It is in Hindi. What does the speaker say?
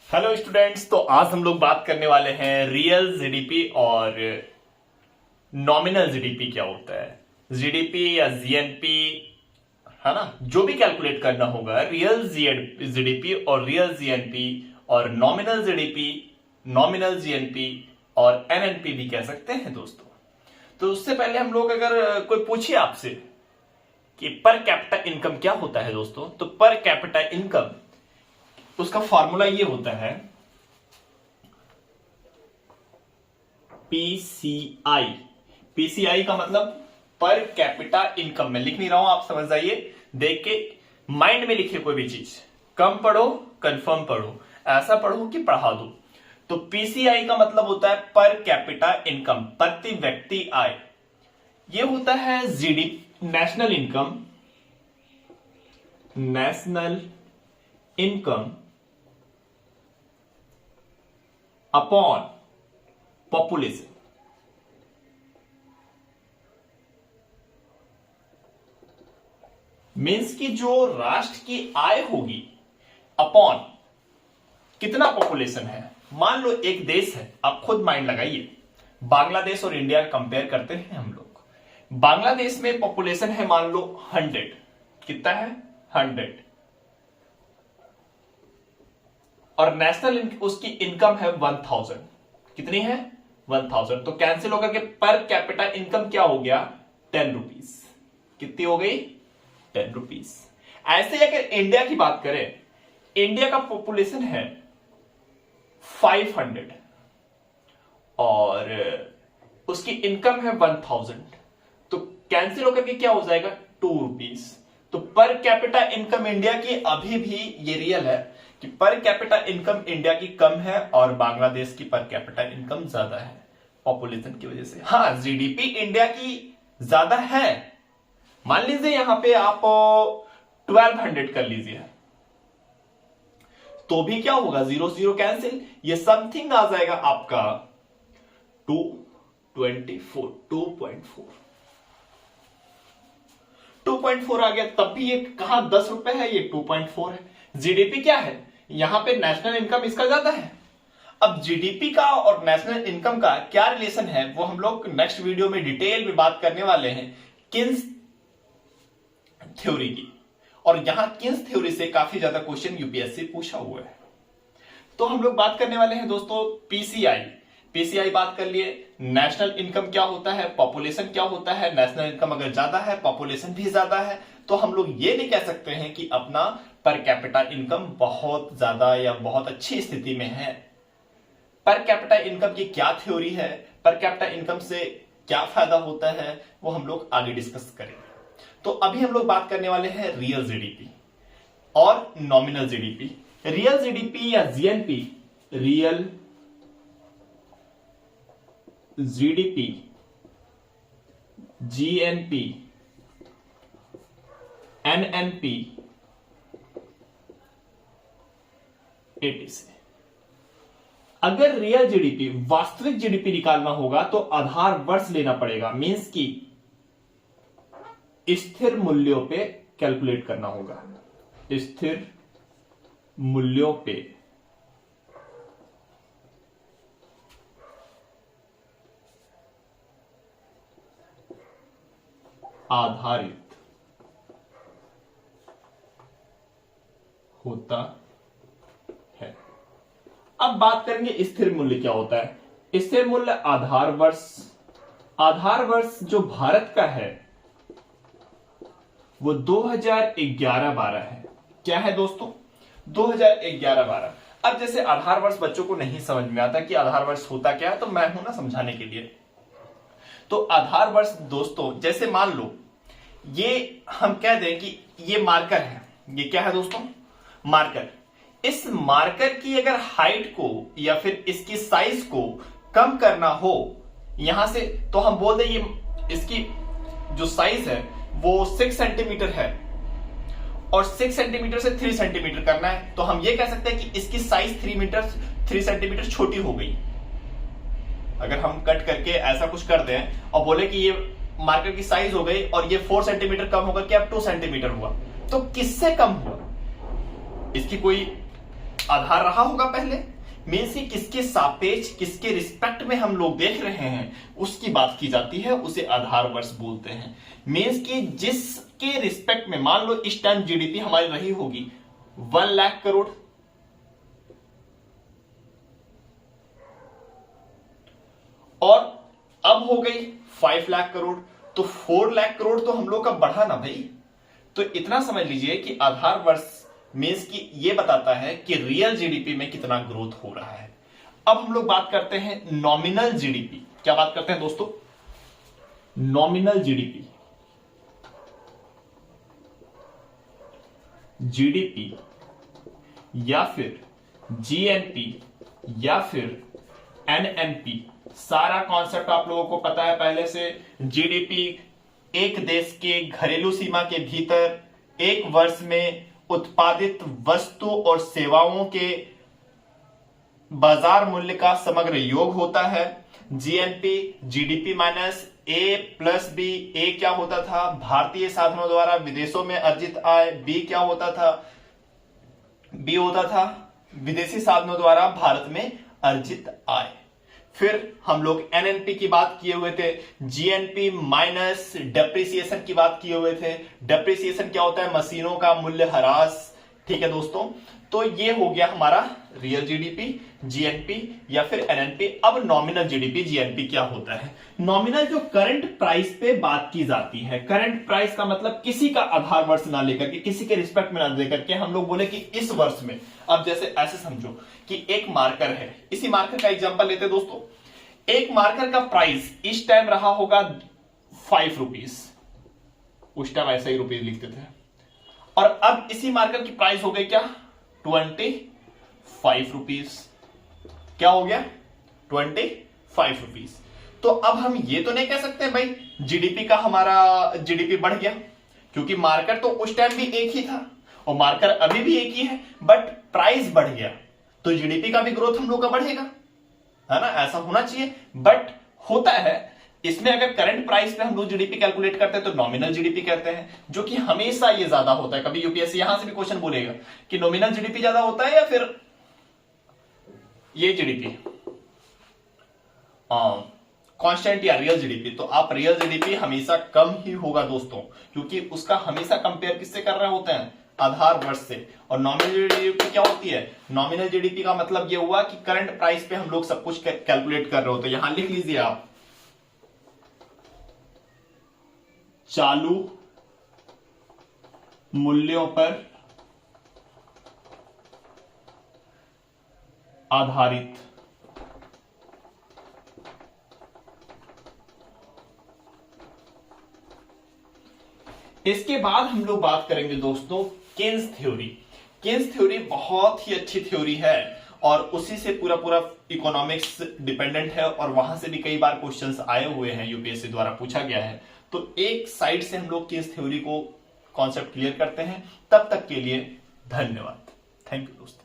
Hello students. तो आज हम लोग बात करने वाले हैं रियल जीडीपी और नॉमिनल जीडीपी क्या होता है। जीडीपी या जीएनपी है ना, जो भी कैलकुलेट करना होगा रियल जीडीपी और रियल जीएनपी और नॉमिनल जीडीपी, नॉमिनल जीएनपी और एनएनपी भी कह सकते हैं दोस्तों। तो उससे पहले हम लोग अगर कोई पूछे आपसे कि पर कैपिटा इनकम क्या होता है दोस्तों, तो पर कैपिटा इनकम उसका फॉर्मूला ये होता है पीसीआई। पीसीआई का मतलब पर कैपिटा इनकम। मैं लिख नहीं रहा हूं, आप समझ जाइए, देख के माइंड में लिखिए। कोई भी चीज कम पढ़ो, कंफर्म पढ़ो, ऐसा पढ़ो कि पढ़ा दो। तो पीसीआई का मतलब होता है पर कैपिटा इनकम, प्रति व्यक्ति आय। ये होता है GDP, national income, national income upon population. Means की जो राष्ट्र की आय होगी अपॉन कितना पॉपुलेशन है। मान लो एक देश है, आप खुद माइंड लगाइए, बांग्लादेश और इंडिया कंपेयर करते हैं हम लोग। बांग्लादेश में पॉपुलेशन है मान लो 100। कितना है? 100। और नेशनल उसकी इनकम है 1000। कितनी है? 1000। तो कैंसिल होकर के पर कैपिटा इनकम क्या हो गया? 10 रुपीज। कितनी हो गई? 10 रुपीज। ऐसे अगर इंडिया की बात करें, इंडिया का पॉपुलेशन है 500 और उसकी इनकम है 1000। तो कैंसिल होकर के क्या हो जाएगा? 2 रुपीज। तो पर कैपिटा इनकम इंडिया की अभी भी ये रियल है कि पर कैपिटा इनकम इंडिया की कम है और बांग्लादेश की पर कैपिटा इनकम ज्यादा है पॉपुलेशन की वजह से। हाँ, जीडीपी इंडिया की ज्यादा है। मान लीजिए यहां पे आप 1200 कर लीजिए, तो भी क्या होगा? 0 0 कैंसिल, ये समथिंग आ जाएगा आपका 224, 2.4 आ गया। तब भी ये कहां 10 रुपए है, ये 2.4 है। जीडीपी क्या है? यहां पे नेशनल इनकम इसका ज्यादा है। अब जीडीपी का और नेशनल इनकम का क्या रिलेशन है, वो हम लोग नेक्स्ट वीडियो में डिटेल में बात करने वाले हैं, किन्स थ्योरी की। और यहां किन्स थ्योरी से काफी ज्यादा क्वेश्चन यूपीएससी पूछा हुआ है। तो हम लोग बात करने वाले हैं दोस्तों पीसीआई। पीसीआई बात कर लिए। नेशनल इनकम क्या होता है, पॉपुलेशन क्या होता है। नेशनल इनकम अगर ज्यादा है, पॉपुलेशन भी ज्यादा है, तो हम लोग ये नहीं कह सकते हैं कि अपना पर कैपिटा इनकम बहुत ज्यादा या बहुत अच्छी स्थिति में है। पर कैपिटा इनकम की क्या थ्योरी है, पर कैपिटा इनकम से क्या फायदा होता है, वो हम लोग आगे डिस्कस करेंगे। तो अभी हम लोग बात करने वाले हैं रियल जीडीपी और नॉमिनल जीडीपी। रियल जीडीपी या GNP, real GDP, GNP, NNP, etc. अगर रियल जीडीपी, वास्तविक जीडीपी निकालना होगा तो आधार वर्ष लेना पड़ेगा। मींस की स्थिर मूल्यों पे कैलकुलेट करना होगा। स्थिर मूल्यों पे आधारित होता है। अब बात करेंगे स्थिर मूल्य क्या होता है। स्थिर मूल्य आधार वर्ष। आधार वर्ष जो भारत का है वो 2011-12 है। क्या है दोस्तों? 2011-12। अब जैसे आधार वर्ष बच्चों को नहीं समझ में आता कि आधार वर्ष होता क्या है, तो मैं हूं ना समझाने के लिए। तो आधार वर्ष दोस्तों, जैसे मान लो ये हम कह दें कि ये मार्कर है। ये क्या है दोस्तों? मार्कर। इस मार्कर की अगर हाइट को या फिर इसकी साइज को कम करना हो यहां से, तो हम बोल दें ये इसकी जो साइज है वो 6 सेंटीमीटर है और 6 सेंटीमीटर से 3 सेंटीमीटर करना है, तो हम ये कह सकते हैं कि इसकी साइज 3 सेंटीमीटर छोटी हो गई। अगर हम कट करके ऐसा कुछ कर दें और बोले कि ये मार्कर की साइज हो गई और ये 4 सेंटीमीटर कम होकर के अब 2 सेंटीमीटर हुआ, तो किससे कम हुआ? इसकी कोई आधार रहा होगा पहले, मीन्स कि किसके सापेक्ष किसके रिस्पेक्ट में हम लोग देख रहे हैं उसकी बात की जाती है, उसे आधार वर्ष बोलते हैं। मीन्स कि जिसके रिस्पेक्ट में, मान लो इस टाइम जीडीपी हमारी रही होगी 1 लाख करोड़, और अब हो गई 5 लाख करोड़, तो 4 लाख करोड़ तो हम लोग का बढ़ा ना भाई। तो इतना समझ लीजिए कि आधार वर्ष मीन्स कि ये बताता है कि रियल जीडीपी में कितना ग्रोथ हो रहा है। अब हम लोग बात करते हैं नॉमिनल जीडीपी। क्या बात करते हैं दोस्तों? Nominal GDP. जीडीपी या फिर जीएनपी या फिर एनएनपी, सारा कॉन्सेप्ट आप लोगों को पता है पहले से। जीडीपी एक देश के घरेलू सीमा के भीतर एक वर्ष में उत्पादित वस्तु और सेवाओं के बाजार मूल्य का समग्र योग होता है। जीएनपी जीडीपी माइनस ए प्लस बी। ए क्या होता था? भारतीय साधनों द्वारा विदेशों में अर्जित आय। बी क्या होता था? बी होता था विदेशी साधनों द्वारा भारत में अर्जित आय। फिर हम लोग एनएनपी की बात किए हुए थे, जीएनपी माइनस डेप्रिसिएशन की बात किए हुए थे। डेप्रिसिएशन क्या होता है? मशीनों का मूल्य ह्रास। ठीक है दोस्तों, तो ये हो गया हमारा रियल जीडीपी, जीएनपी या फिर एनएनपी। अब नॉमिनल जीडीपी जीएनपी क्या होता है? नॉमिनल जो करंट प्राइस पे बात की जाती है। करंट प्राइस का मतलब किसी का आधार वर्ष ना लेकर के, किसी के रिस्पेक्ट में ना लेकर के हम लोग बोले कि इस वर्ष में। अब जैसे ऐसे समझो कि एक मार्कर है, इसी मार्कर का एग्जांपल लेते हैं दोस्तों। एक मार्कर का प्राइस इस टाइम रहा होगा 5 रुपीज, उस टाइम ऐसा ही रुपीज लिखते थे, और अब इसी मार्कर की प्राइस हो गई क्या? 25 रुपीज। क्या हो गया? 25 रुपीज। तो अब हम ये तो नहीं कह सकते भाई जीडीपी का हमारा जीडीपी बढ़ गया, क्योंकि मार्कर तो उस टाइम भी एक ही था और मार्कर अभी भी एक ही है, बट प्राइस बढ़ गया तो जीडीपी का भी ग्रोथ हम लोग का बढ़ेगा, है ना? ऐसा होना चाहिए, बट होता है इसमें अगर करंट प्राइस पे हम लोग जीडीपी कैलकुलेट करते हैं तो नॉमिनल जीडीपी कहते हैं, जो कि हमेशा ये ज्यादा होता है। कभी यूपीएससी यहां से भी क्वेश्चन बोलेगा कि नॉमिनल जीडीपी ज्यादा होता है या फिर ये जीडीपी कांस्टेंट या रियल जीडीपी। तो आप रियल जीडीपी हमेशा कम ही होगा दोस्तों, क्योंकि उसका हमेशा कंपेयर किससे कर रहे होते हैं? आधार वर्ष से। और नॉमिनल जीडीपी क्या होती है? नॉमिनल जीडीपी का मतलब ये हुआ कि करंट प्राइस पे हम लोग सब कुछ कैलकुलेट कर रहे होते हैं। यहां लिख लीजिए आप, चालू मूल्यों पर आधारित इसके बाद हम लोग बात करेंगे दोस्तों केन्स थ्योरी। केन्स थ्योरी बहुत ही अच्छी थ्योरी है और उसी से पूरा पूरा इकोनॉमिक्स डिपेंडेंट है, और वहां से भी कई बार क्वेश्चंस आए हुए हैं, यूपीएससी द्वारा पूछा गया है। तो एक साइड से हम लोग केन्स थ्योरी को कॉन्सेप्ट क्लियर करते हैं। तब तक के लिए धन्यवाद। थैंक यू दोस्तों।